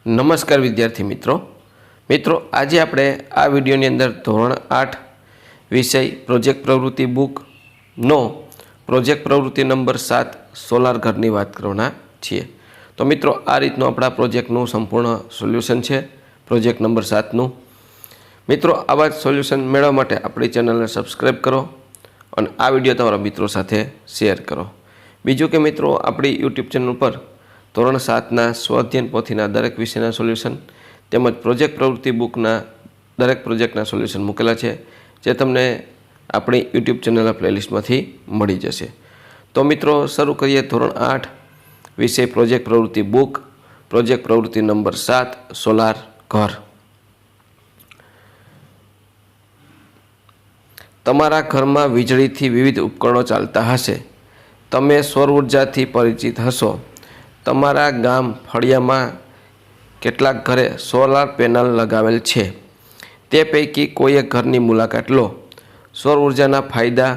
નમસ્કાર વિદ્યાર્થી મિત્રો આજે આપણે આ વિડીયોની અંદર ધોરણ 8 વિષય પ્રોજેક્ટ પ્રવૃત્તિ બુકનો પ્રોજેક્ટ પ્રવૃત્તિ નંબર 7 સોલાર ઘરની વાત કરવાના છીએ। તો મિત્રો આ રીતનું આપણા પ્રોજેક્ટનું સંપૂર્ણ સોલ્યુશન છે પ્રોજેક્ટ નંબર 7નું। મિત્રો આવા જ સોલ્યુશન મેળવવા માટે આપણી ચેનલને સબસ્ક્રાઈબ કરો અને આ વિડીયો તમારા મિત્રો સાથે શેર કરો। બીજું કે મિત્રો આપણી યુટ્યુબ ચેનલ પર ધોરણ 7ના સ્વાધ્યાયન પોથીના દરેક વિષયના સોલ્યુશન તેમજ પ્રોજેક્ટ પ્રવૃત્તિ બુકના દરેક પ્રોજેક્ટના સોલ્યુશન મૂકેલા છે, જે તમને આપણી યુટ્યુબ ચેનલના પ્લેલિસ્ટમાંથી મળી જશે। તો મિત્રો શરૂ કરીએ ધોરણ 8 વિષય પ્રોજેક્ટ પ્રવૃત્તિ બુક પ્રોજેક્ટ પ્રવૃત્તિ નંબર 7 સોલાર ઘર। તમારા ઘરમાં વીજળીથી વિવિધ ઉપકરણો ચાલતા હશે। તમે સૌર ઉર્જાથી પરિચિત હશો। તમારા ગામ ફળિયામાં કેટલાક ઘરે સોલાર પેનલ લગાવેલ છે, તે પૈકી કોઈ એક ઘરની મુલાકાત લો। સૌર ઉર્જાના ફાયદા,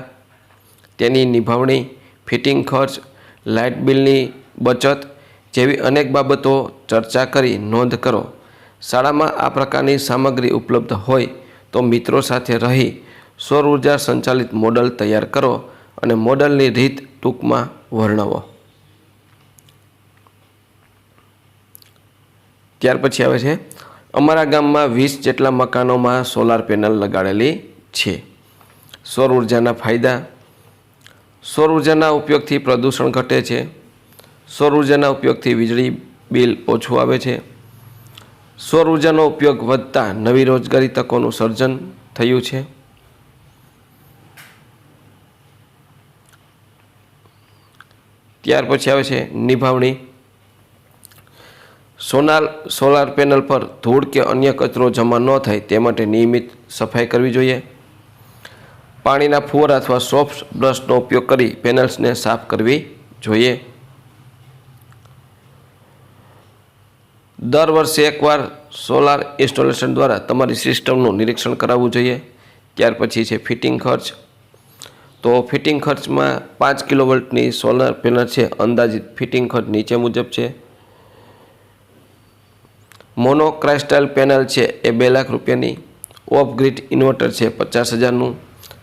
તેની નિભાવણી, ફિટિંગ ખર્ચ, લાઇટ બિલની બચત જેવી અનેક બાબતો ચર્ચા કરી નોંધ કરો। શાળામાં આ પ્રકારની સામગ્રી ઉપલબ્ધ હોય તો મિત્રો સાથે રહી સૌર ઉર્જા સંચાલિત મોડલ તૈયાર કરો અને મોડલની રીત ટૂંકમાં વર્ણવો। ત્યાર પછી આવે છે અમારા ગામમાં 20 જેટલા મકાનોમાં સોલાર પેનલ લગાડેલી છે। સૌર ઉર્જાના ફાયદા, સૌર ઉર્જાના ઉપયોગથી પ્રદૂષણ ઘટે છે। સૌર ઉર્જાના ઉપયોગથી વીજળી બિલ ઓછું આવે છે। સૌર ઉર્જાનો ઉપયોગ વધતા નવી રોજગારી તકોનું સર્જન થયું છે। ત્યાર પછી આવે છે નિભાવણી। સોલાર પેનલ પર ધૂળ કે અન્ય કચરો જમા ન થાય તે માટે નિયમિત સફાઈ કરવી જોઈએ। પાણીના ફુવારા અથવા સોફ્ટ બ્રશનો ઉપયોગ કરી પેનલ્સને સાફ કરવી જોઈએ। દર વર્ષે એકવાર સોલાર ઇન્સ્ટોલેશન દ્વારા તમારી સિસ્ટમનું નિરીક્ષણ કરાવવું જોઈએ। ત્યાર પછી છે ફિટિંગ ખર્ચ। તો ફિટિંગ ખર્ચમાં 5 કિલોવોલ્ટની સોલાર પેનલ છે, અંદાજિત ફિટિંગ ખર્ચ નીચે મુજબ છે। મોનોક્રાઇસ્ટલ પેનલ છે એ 2 લાખ રૂપિયાની। ઓફ ગ્રીડ ઇન્વર્ટર છે 50,000નું।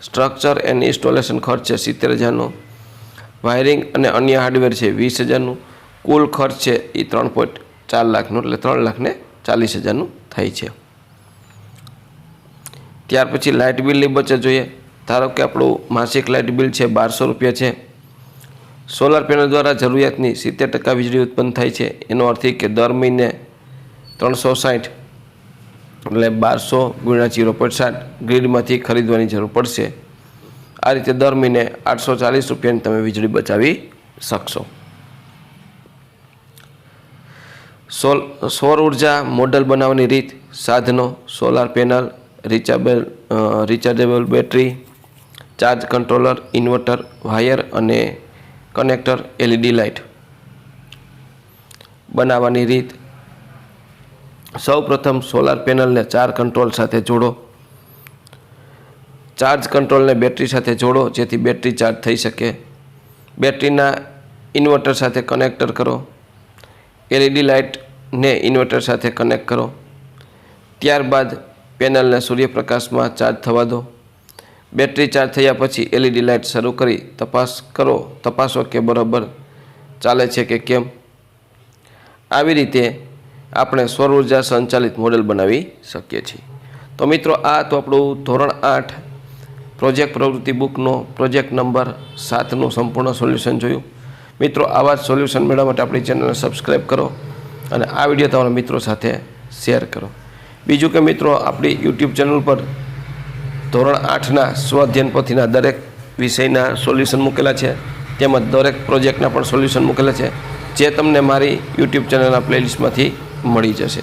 સ્ટ્રક્ચર એન્ડ ઇન્સ્ટોલેશન ખર્ચ છે 70,000નો। વાયરિંગ અને અન્ય હાર્ડવેર છે 20,000નું। કુલ ખર્ચ છે એ 3.4 લાખનું, એટલે 3,40,000નું થાય છે। ત્યાર પછી લાઇટ બિલની બચત જોઈએ। ધારો કે આપણું માસિક લાઇટ બિલ છે 1200 રૂપિયા છે। સોલાર પેનલ દ્વારા જરૂરિયાતની 70% વીજળી ઉત્પન્ન થાય છે। એનો અર્થ એ કે દર મહિને 360 એટલે 1200 ગુણ્યા 0.7 ગ્રીડમાંથી ખરીદવાની જરૂર પડશે। આ રીતે દર મહિને 840 રૂપિયાની તમે વીજળી બચાવી શકશો। સૌર ઉર્જા મોડલ બનાવવાની રીત, સાધનો, solar panel, rechargeable battery, charge controller, inverter, wire અને કનેક્ટર, એલઈડી લાઇટ બનાવવાની રીત। સૌ પ્રથમ સોલાર પેનલને ચાર્જ કંટ્રોલ સાથે જોડો। ચાર્જ કંટ્રોલને બેટરી સાથે જોડો જેથી બેટરી ચાર્જ થઈ શકે। બેટરીના ઇન્વર્ટર સાથે કનેક્ટર કરો। એલઈડી લાઇટને ઇન્વર્ટર સાથે કનેક્ટ કરો। ત્યારબાદ પેનલને સૂર્યપ્રકાશમાં ચાર્જ થવા દો। બેટરી ચાર્જ થયા પછી એલઈડી લાઇટ શરૂ કરી તપાસો કે બરાબર ચાલે છે કે કેમ। આવી રીતે આપણે સૌર ઉર્જા સંચાલિત મોડેલ બનાવી શકીએ છીએ। તો મિત્રો આ તો આપણું ધોરણ 8 પ્રોજેક્ટ પ્રવૃત્તિ બુકનો પ્રોજેક્ટ નંબર 7નું સંપૂર્ણ સોલ્યુશન જોયું। મિત્રો આવા જ સોલ્યુશન મેળવવા માટે આપણી ચેનલને સબસ્ક્રાઈબ કરો અને આ વિડીયો તમારા મિત્રો સાથે શેર કરો। બીજું કે મિત્રો આપણી યુટ્યુબ ચેનલ પર ધોરણ 8ના સ્વાધ્યાયન પોથીના દરેક વિષયના સોલ્યુશન મૂકેલા છે, તેમજ દરેક પ્રોજેક્ટના પણ સોલ્યુશન મૂકેલા છે, જે તમને મારી યુટ્યુબ ચેનલના પ્લેલિસ્ટમાંથી મળી જશે।